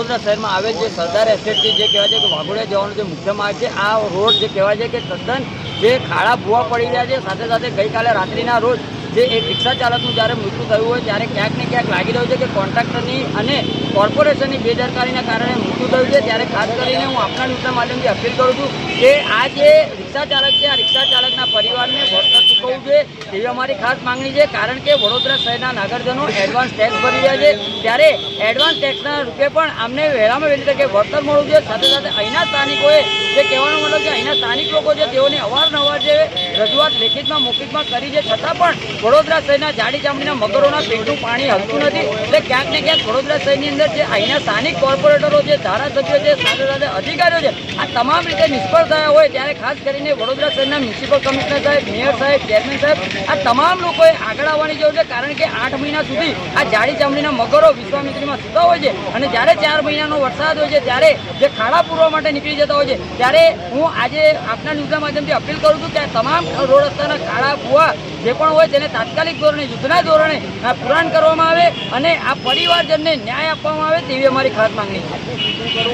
વડોદરા શહેરમાં આવેલ જે સરદાર એસ્ટેટથી જે કહેવાય છે કે વાઘોડિયા જવાનો જે મુખ્ય માર્ગ છે, આ રોડ જે કહેવાય છે કે તદ્દન જે ખાડા ભૂવા પડી રહ્યા છે, સાથે સાથે ગઈકાલે રાત્રિના રોજ જે એક રિક્ષા ચાલકનું જ્યારે મૃત્યુ થયું હોય ત્યારે ક્યાંક ને ક્યાંક લાગી રહ્યું છે કે કોન્ટ્રાક્ટરની અને કોર્પોરેશનની બેદરકારીના કારણે મૃત્યુ થયું છે। ત્યારે ખાસ કરીને હું આપના ન્યૂઝના માધ્યમથી અપીલ કરું છું કે આ જે રિક્ષા ચાલક છે, આ રિક્ષા ચાલકના પરિવારને વળતર ચૂકવવું જોઈએ તેવી અમારી ખાસ માંગણી છે। કારણ કે વડોદરા શહેરના નાગરિકોનો એડવાન્સ ટેક્સ ભરી રહ્યા છે, ત્યારે એડવાન્સ ટેક્સના રૂપે પણ અમને વહેલામાં વહેલી તકે વળતર મળવું જોઈએ। સાથે સાથે અહીંના સ્થાનિકોએ જે કહેવાનો મતલબ કે અહીંના સ્થાનિક લોકો છે તેઓને અવારનવાર જે રજૂઆત લેખિતમાં મૌખિકમાં કરી છે, છતાં પણ વડોદરા શહેરના જાડી ચામડીના મગરોના પેટનું પાણી હલતું નથી। એટલે ક્યાંક ને ક્યાંક વડોદરા શહેરની અંદર જે અહીંના સ્થાનિક કોર્પોરેટરો છે, ધારાસભ્યો છે, સાથે સાથે અધિકારીઓ છે, આ તમામ રીતે નિષ્ફળ થયા હોય ત્યારે ખાસ કરીને વડોદરા શહેરના મ્યુનિસિપલ કમિશનર સાહેબ, મેયર સાહેબ, ચેરમેન સાહેબ, આ તમામ લોકોએ આગળ આવવાની જરૂર છે। કારણ કે 8 મહિના સુધી આ જાડી ચામડીના મગરો વિશ્વામિત્રીમાં સૂતા હોય છે અને જ્યારે 4 મહિનાનો વરસાદ હોય છે ત્યારે જે ખાડા પૂરવા માટે નીકળી જતા હોય છે, ત્યારે હું આજે આપના ન્યૂઝના માધ્યમથી અપીલ કરું છું કે તમામ રોડ રસ્તાના ખાડા ભૂવા જે પણ હોય તેને તાત્કાલિક ધોરણે, યુદ્ધના ધોરણે પુરાણ કરવામાં આવે અને આ પરિવારજનને ન્યાય આપવામાં આવે તેવી અમારી ખાસ માંગણી છે।